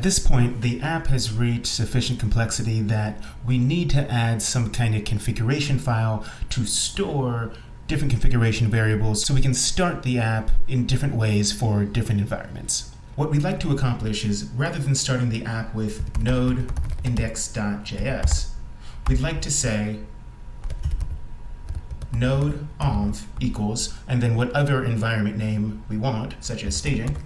this point, the app has reached sufficient complexity that we need to add some kind of configuration file to store different configuration variables so we can start the app in different ways for different environments. What we'd like to accomplish is, rather than starting the app with node index.js, we'd like to say node env equals, and then whatever environment name we want, such as staging,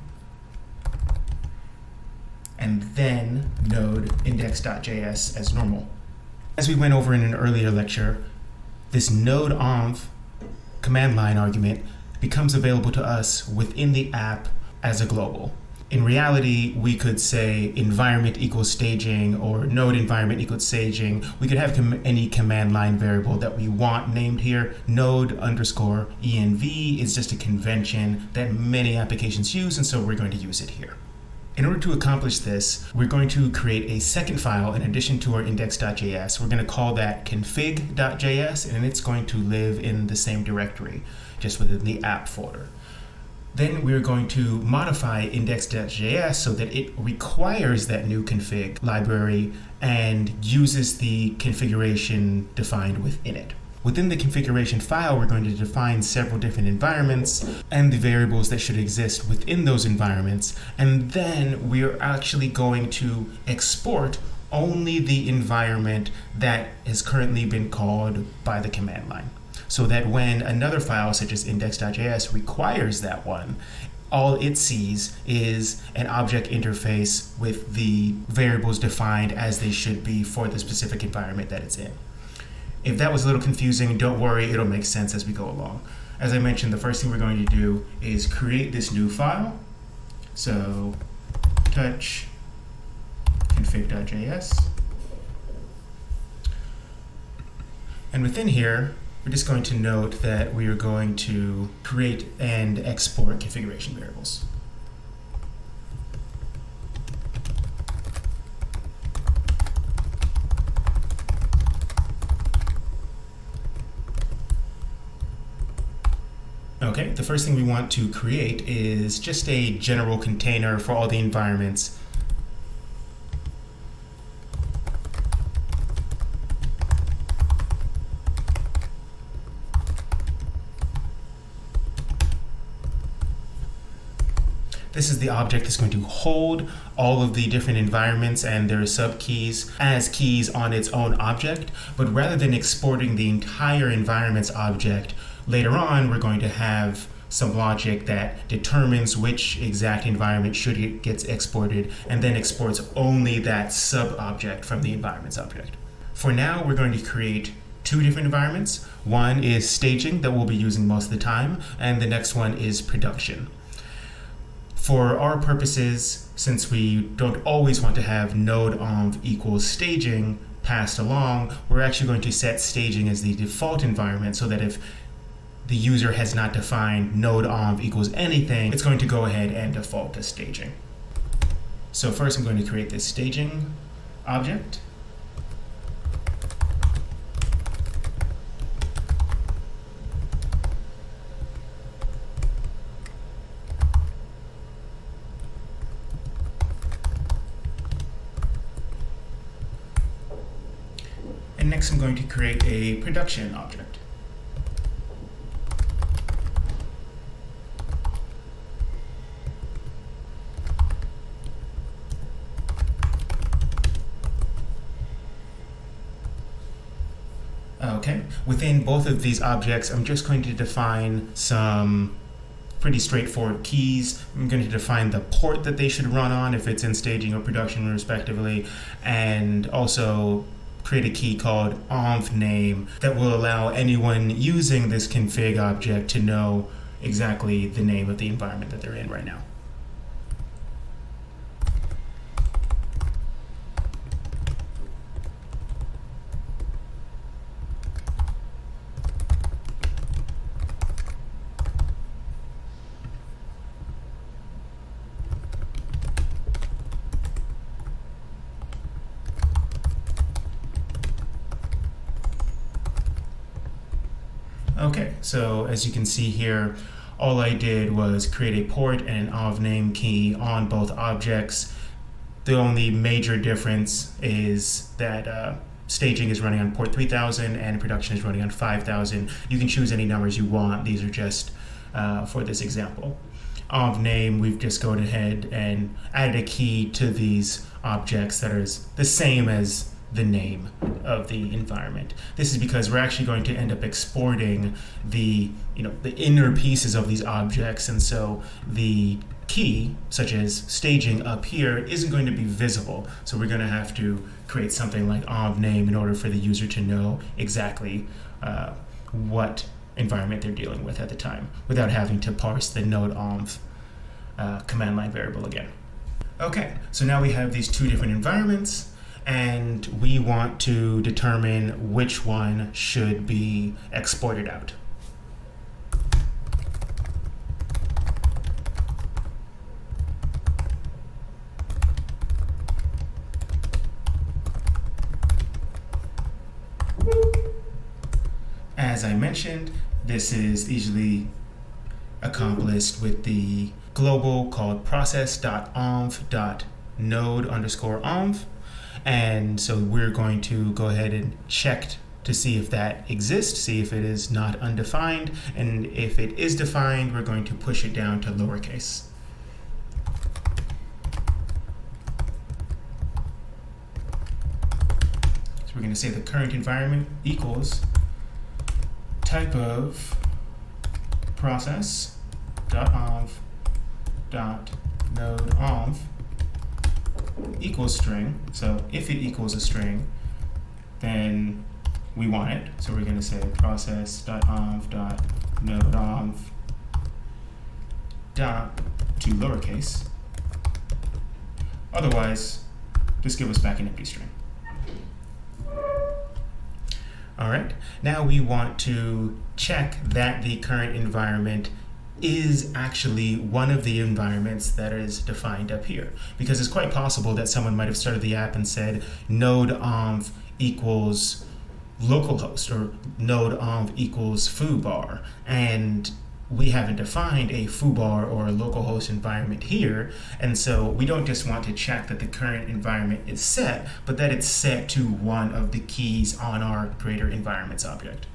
and then node index.js as normal. As we went over in an earlier lecture, this node env command line argument becomes available to us within the app as a global. In reality, we could say environment equals staging or node environment equals staging. We could have any command line variable that we want named here. Node underscore env is just a convention that many applications use, and so we're going to use it here. In order to accomplish this, we're going to create a second file in addition to our index.js. We're going to call that config.js, and it's going to live in the same directory, just within the app folder. Then we're going to modify index.js so that it requires that new config library and uses the configuration defined within it. Within the configuration file, we're going to define several different environments and the variables that should exist within those environments. And then we're actually going to export only the environment that has currently been called by the command line, so that when another file such as index.js requires that one, all it sees is an object interface with the variables defined as they should be for the specific environment that it's in. If that was a little confusing, don't worry, it'll make sense as we go along. As I mentioned, the first thing we're going to do is create this new file. So touch config.js. And within here, we're just going to note that we are going to create and export configuration variables. Okay, the first thing we want to create is just a general container for all the environments. This is the object that's going to hold all of the different environments and their subkeys as keys on its own object. But rather than exporting the entire environment's object, later on we're going to have some logic that determines which exact environment should get exported and then exports only that sub-object from the environment's object. For now, we're going to create two different environments. One is staging that we'll be using most of the time, and the next one is production. For our purposes, since we don't always want to have node env equals staging passed along, we're actually going to set staging as the default environment so that if the user has not defined node env equals anything, it's going to go ahead and default to staging. So first I'm going to create this staging object. And next I'm going to create a production object. Okay, within both of these objects, I'm just going to define some pretty straightforward keys. I'm going to define the port that they should run on if it's in staging or production respectively, and also create a key called env name that will allow anyone using this config object to know exactly the name of the environment that they're in right now. Okay, so as you can see here, all I did was create a port and an env name key on both objects. The only major difference is that staging is running on port 3000 and production is running on 5000. You can choose any numbers you want. These are just for this example. Of name, we've just gone ahead and added a key to these objects that is the same as the name of the environment. This is because we're actually going to end up exporting the inner pieces of these objects, and so the key, such as staging up here, isn't going to be visible. So we're going to have to create something like of name in order for the user to know exactly what environment they're dealing with at the time, without having to parse the node.env command line variable again. Okay, so now we have these two different environments, and we want to determine which one should be exported out. As I mentioned, this is easily accomplished with the global called process.env.node_env. And so we're going to go ahead and check to see if that exists, see if it is not undefined. And if it is defined, we're going to push it down to lowercase. So we're going to say the current environment equals type of process.env.node.env equals string. So if it equals a string, then we want it. So we're going to say process.env.node.env to lowercase. Otherwise, just give us back an empty string. All right, now we want to check that the current environment is actually one of the environments that is defined up here. Because it's quite possible that someone might have started the app and said node.env equals localhost or node.env equals foobar, and we haven't defined a foobar or a localhost environment here, and so we don't just want to check that the current environment is set, but that it's set to one of the keys on our greater environments object.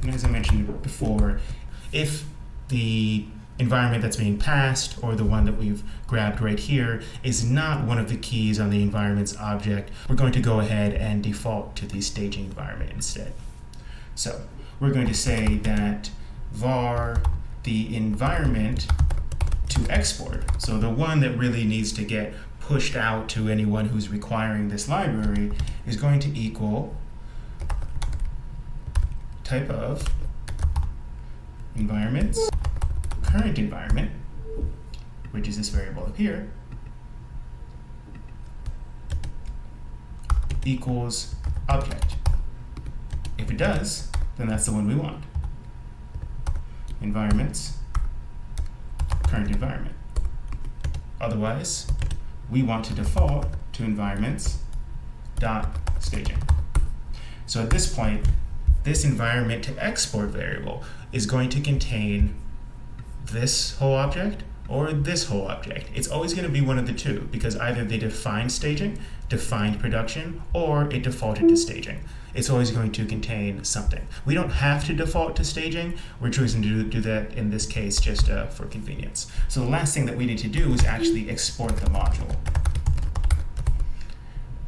And as I mentioned before, if the environment that's being passed, or the one that we've grabbed right here, is not one of the keys on the environment's object, we're going to go ahead and default to the staging environment instead. So we're going to say that var the environment to export, so the one that really needs to get pushed out to anyone who's requiring this library, is going to equal type of environments current environment, which is this variable up here, equals object. If it does, then that's the one we want. Environments current environment. Otherwise, we want to default to environments dot staging. So at this point, this environment to export variable is going to contain this whole object or this whole object. It's always going to be one of the two, because either they defined staging, defined production, or it defaulted to staging. It's always going to contain something. We don't have to default to staging. We're choosing to do that in this case just for convenience. So the last thing that we need to do is actually export the module.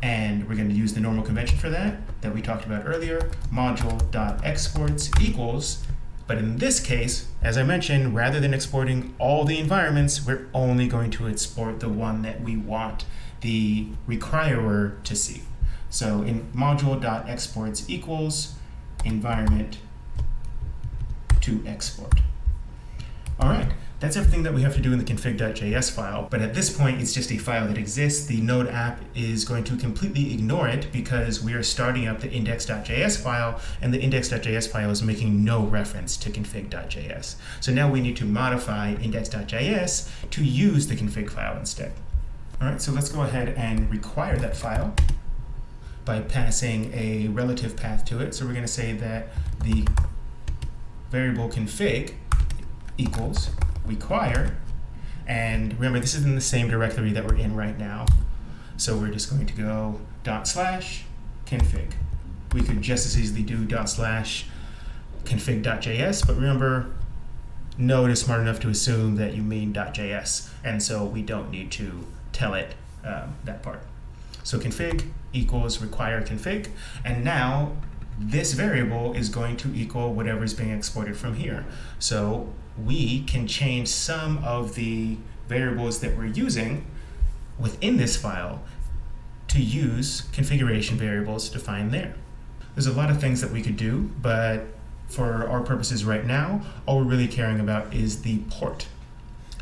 And we're going to use the normal convention for that we talked about earlier, module.exports equals, but in this case, as I mentioned, rather than exporting all the environments, we're only going to export the one that we want the requirer to see. So in module.exports equals environment to export. All right, that's everything that we have to do in the config.js file, but at this point it's just a file that exists. The Node app is going to completely ignore it because we are starting up the index.js file, and the index.js file is making no reference to config.js. So now we need to modify index.js to use the config file instead. All right, so let's go ahead and require that file by passing a relative path to it. So we're going to say that the variable config equals require, and remember this is in the same directory that we're in right now. So we're just going to go /config. We could just as easily do /config.js, but remember Node is smart enough to assume that you mean .js, and so we don't need to tell it that part. So config equals require config, and now this variable is going to equal whatever is being exported from here. So we can change some of the variables that we're using within this file to use configuration variables defined there. There's a lot of things that we could do, but for our purposes right now, all we're really caring about is the port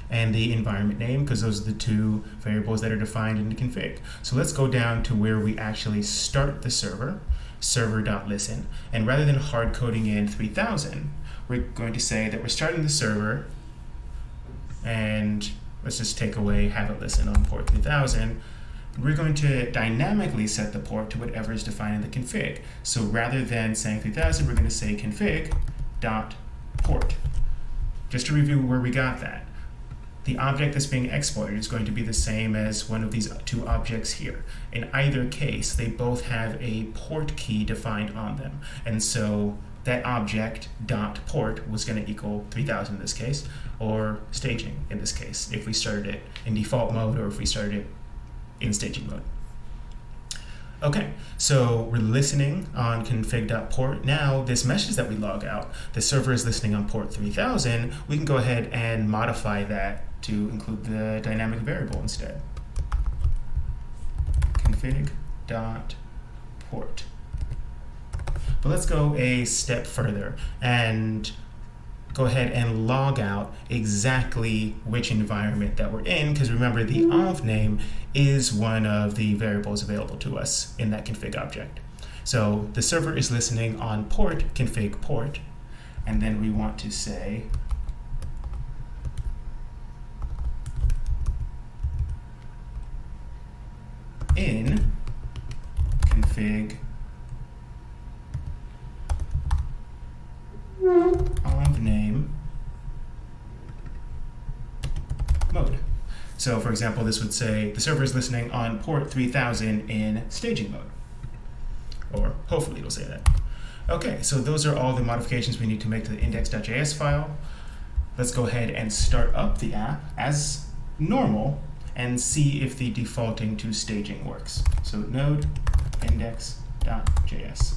and the environment name, because those are the two variables that are defined in the config. So let's go down to where we actually start the server, server.listen, and rather than hard coding in 3000, we're going to say that we're starting the server, and let's just take away have it listen on port 3000. We're going to dynamically set the port to whatever is defined in the config. So rather than saying 3000, we're going to say config.port. Just to review where we got that. The object that's being exported is going to be the same as one of these two objects here. In either case, they both have a port key defined on them. And so that object .port was going to equal 3000 in this case, or staging in this case, if we started it in default mode or if we started it in staging mode. Okay, so we're listening on config.port. Now this message that we log out, the server is listening on port 3000, we can go ahead and modify that to include the dynamic variable instead. Config.port. But let's go a step further and go ahead and log out exactly which environment that we're in, because remember the env name is one of the variables available to us in that config object. So the server is listening on port config port, and then we want to say in config env name mode. So for example, this would say the server is listening on port 3000 in staging mode, or hopefully it'll say that. Okay, so those are all the modifications we need to make to the index.js file. Let's go ahead and start up the app as normal and see if the defaulting to staging works. So node index.js.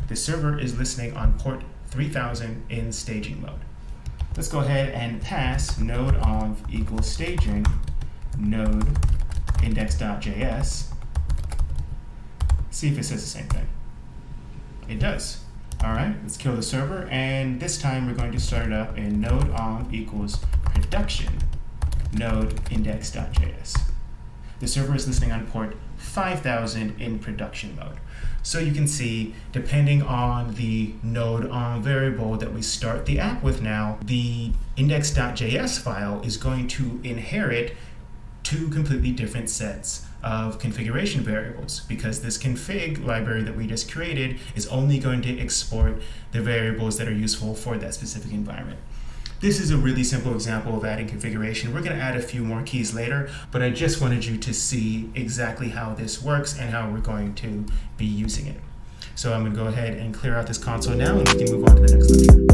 The server is listening on port 3000 in staging mode. Let's go ahead and pass node env equals staging node index.js. See if it says the same thing. It does. All right, let's kill the server, and this time we're going to start it up in node env equals production node index.js. The server is listening on port 5000 in production mode. So you can see, depending on the node env variable that we start the app with now, the index.js file is going to inherit two completely different sets of configuration variables, because this config library that we just created is only going to export the variables that are useful for that specific environment. This is a really simple example of adding configuration. We're going to add a few more keys later, but I just wanted you to see exactly how this works and how we're going to be using it. So I'm going to go ahead and clear out this console now, and we can move on to the next lecture.